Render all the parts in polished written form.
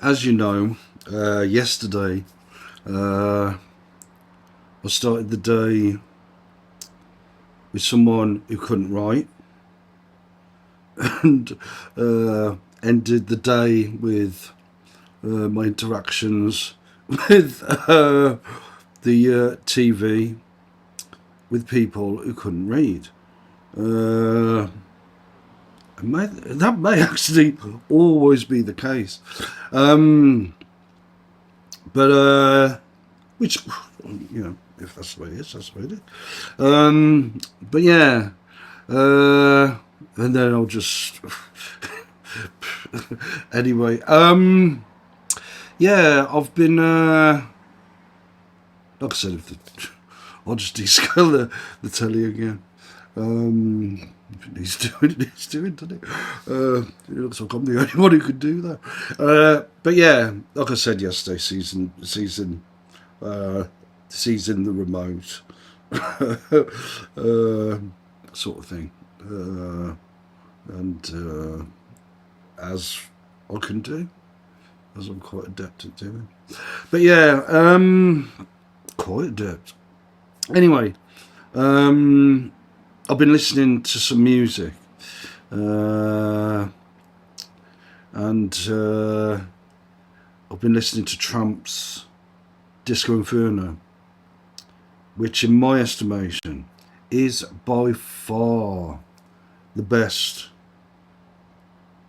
as you know, yesterday I started the day with someone who couldn't write, and ended the day with my interactions with the TV with people who couldn't read. Uh, that may actually always be the case. But which, if that's the way it is, that's the way it is. But yeah, and then I'll just anyway. Yeah, I've been like I said, I'll just descale the telly again. He's doing, doesn't it? It looks like I'm the only one who could do that. But yeah, like I said yesterday, season the remote, sort of thing, and as I can do, as I'm quite adept at doing. But yeah, quite adept. Anyway, I've been listening to some music, and I've been listening to Trump's Disco Inferno, which in my estimation is by far the best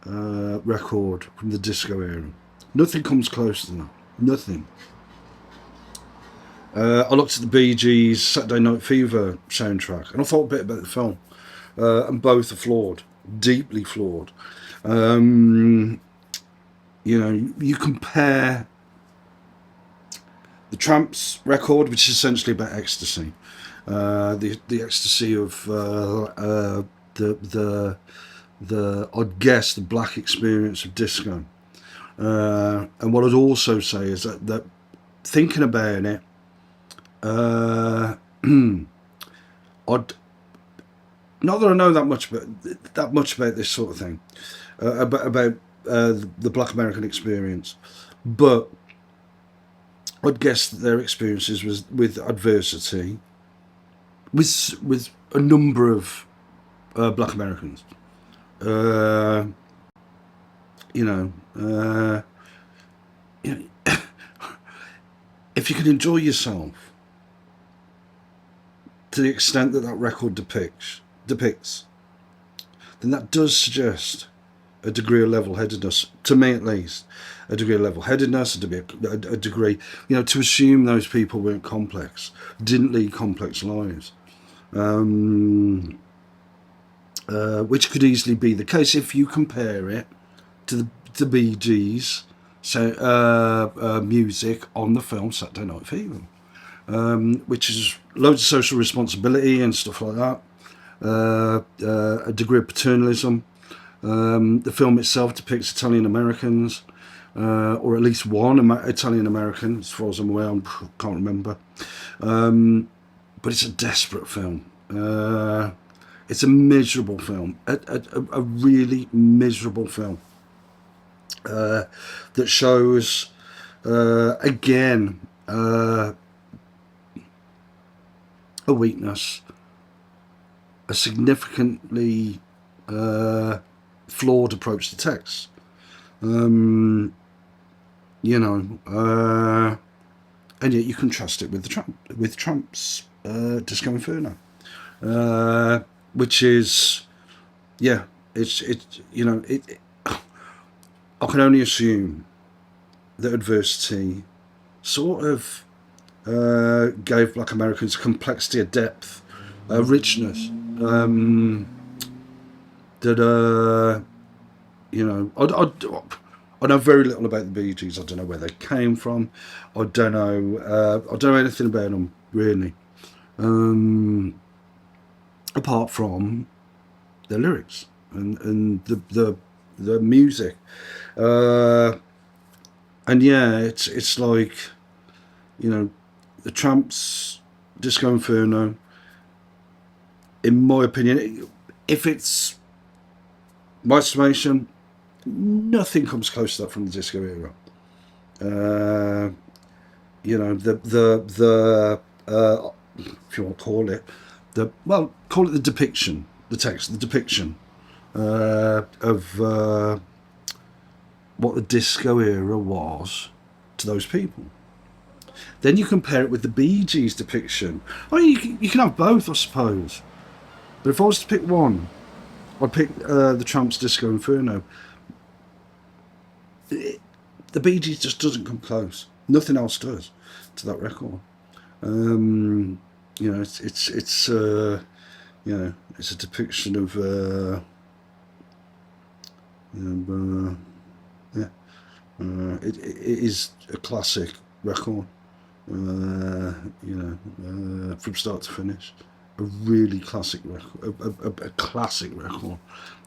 record from the disco era. Nothing comes close to that. Nothing. I looked at the Bee Gees' Saturday Night Fever soundtrack, and I thought a bit about the film, and both are flawed, deeply flawed. You compare the Tramps record, which is essentially about ecstasy, the ecstasy of I'd guess the black experience of disco. And what I'd also say is that thinking about it, I'd not that I know that much about this sort of thing, about the Black American experience, but I'd guess that their experiences was with adversity, with a number of Black Americans. If you can enjoy yourself to the extent that that record depicts, then that does suggest a degree of level-headedness, to me at least, a degree of level-headedness, a degree, to assume those people weren't complex, didn't lead complex lives, which could easily be the case if you compare it to the Bee Gees' music on the film Saturday Night Fever. Which is loads of social responsibility and stuff like that, a degree of paternalism. The film itself depicts Italian Americans, or at least one Italian American, as far as I'm aware. I can't remember. But it's a desperate film. It's a miserable film, a really miserable film, that shows, again, a weakness, a significantly flawed approach to text. And yet you contrast it with Trump's Disco Inferno, which is, I can only assume that adversity sort of gave Black Americans complexity, a depth, a richness, that I know very little about the Bee Gees. I don't know where they came from. I don't know anything about them really, apart from their lyrics and the music, and yeah, it's like, the Tramps' Disco Inferno, in my opinion, if it's my estimation, nothing comes close to that from the disco era. uh, you know, if you want to call it, call it the depiction, the text, the depiction of what the disco era was to those people. Then you compare it with the Bee Gees depiction. Oh, you can have both, I suppose. But if I was to pick one, I'd pick the Tramps' Disco Inferno. The Bee Gees just doesn't come close. Nothing else does to that record. You know, it's you know, it's a depiction of yeah, it is a classic record. You know, from start to finish, a really classic record, a classic record,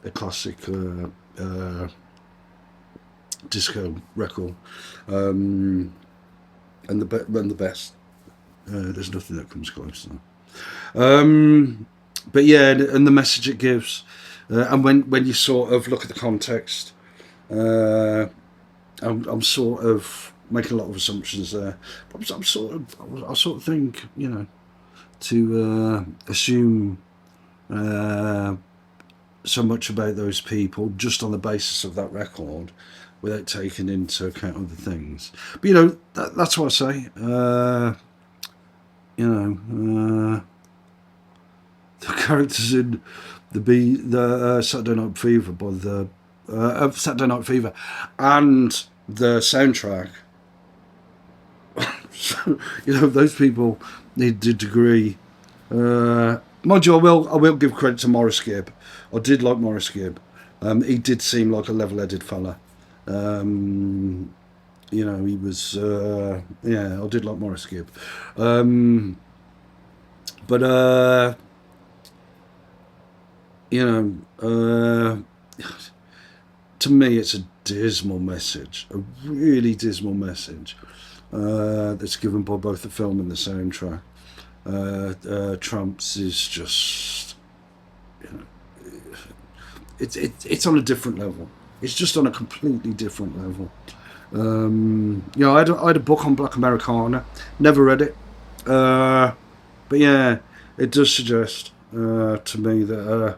a classic disco record, and the best. There's nothing that comes close to that. But yeah, and the message it gives, and when you sort of look at the context, I'm sort of making a lot of assumptions there. I sort of think, you know, to assume so much about those people just on the basis of that record without taking into account other things. But you know, that's what I say. You know, the characters in the Saturday Night Fever by the Saturday Night Fever and the soundtrack. So, you know, those people need a degree. Mind you, I will give credit to Morris Gibb. I did like Morris Gibb. He did seem like a level-headed fella. You know, he was. Yeah, I did like Morris Gibb. But you know, to me, it's a dismal message, a really dismal message that's given by both the film and the soundtrack. Trump's is just, you know, it's on a different level. It's just on a completely different level. You know, I had a book on Black Americana, never read it, but yeah, it does suggest to me that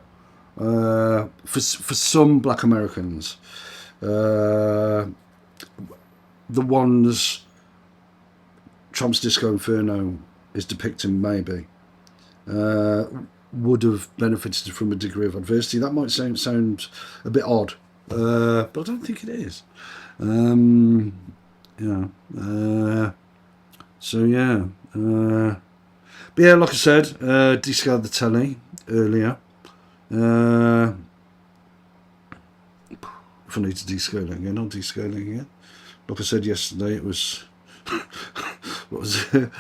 for some Black Americans, the ones Trump's Disco Inferno is depicting maybe would have benefited from a degree of adversity. That might sound a bit odd, but I don't think it is. Yeah. So yeah. But yeah, like I said, descaled the telly earlier. If I need to descale it again, I'll descale it again. Like I said yesterday, it was what was it?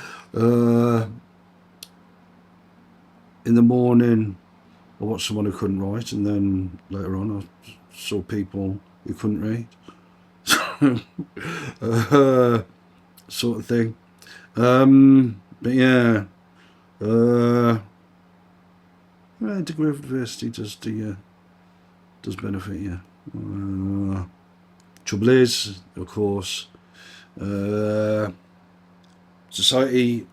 In the morning, I watched someone who couldn't write, and then later on, I saw people who couldn't read. Sort of thing. But yeah, a degree of adversity does benefit you. Trouble is, of course, society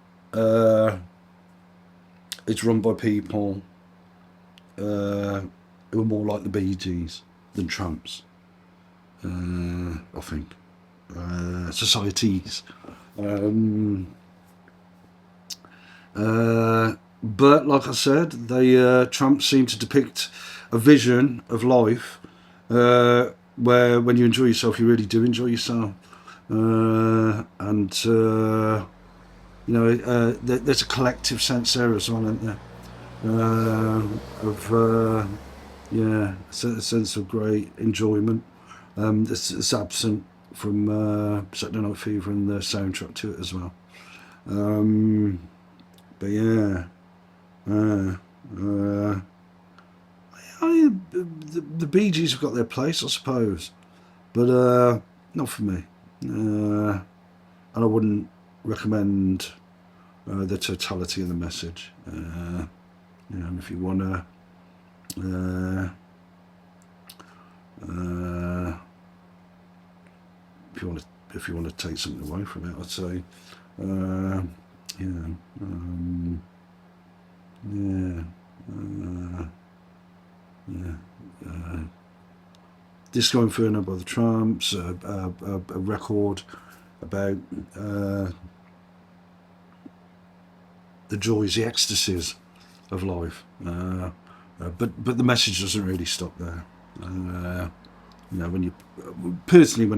is run by people who are more like the Bee Gees than Tramps. I think societies. But like I said, they Tramps seem to depict a vision of life where when you enjoy yourself, you really do enjoy yourself, and you know, there's a collective sense there as well, isn't there? Of yeah, a sense of great enjoyment. It's absent from Saturday Night Fever and the soundtrack to it as well. But yeah, the Bee Gees have got their place, I suppose, but not for me. And I wouldn't recommend the totality of the message. You know, if you want to if you want to take something away from it, I'd say, Disco Inferno by the Tramps, a record about the joys, the ecstasies of life, but the message doesn't really stop there. When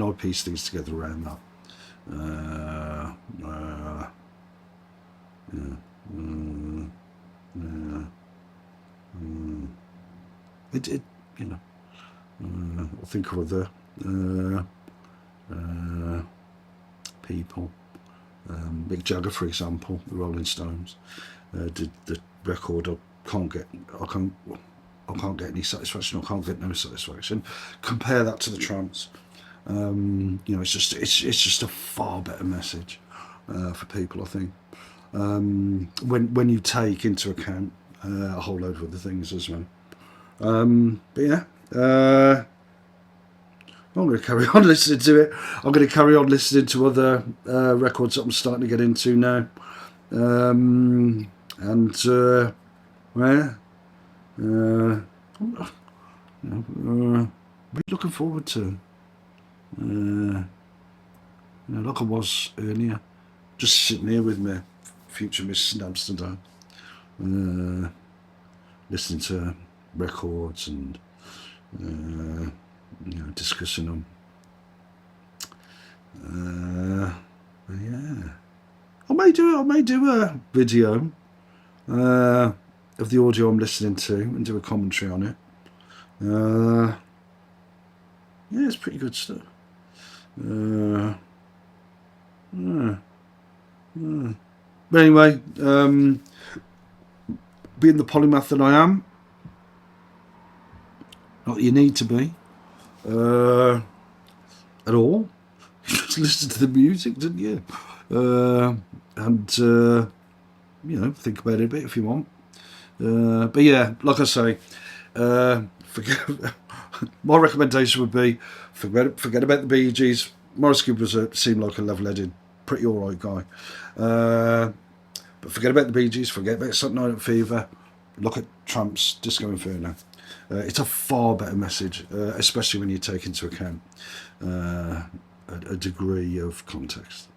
I piece things together around that, I think of other people. Mick Jagger, for example, the Rolling Stones, did the record I can't get any satisfaction, I can't get no satisfaction. Compare that to the Tramps. It's just a far better message for people, I think. When you take into account a whole load of other things as well. But yeah, I'm going to carry on listening to it. I'm going to carry on listening to other records that I'm starting to get into now. Looking forward to, like I was earlier, just sitting here with my future Miss in Amsterdam, listening to records and discussing them. I may do a video of the audio I'm listening to and do a commentary on it. It's pretty good stuff. But anyway, being the polymath that I am, not that you need to be at all. You just listen to the music, didn't you? Think about it a bit if you want. But yeah, like I say, my recommendation would be forget about the Bee Gees. Morris Gibb seemed like a level-headed, pretty alright guy. But forget about the Bee Gees, forget about Saturday Night Fever, look at Tramps, Disco Inferno. It's a far better message, especially when you take into account a degree of context.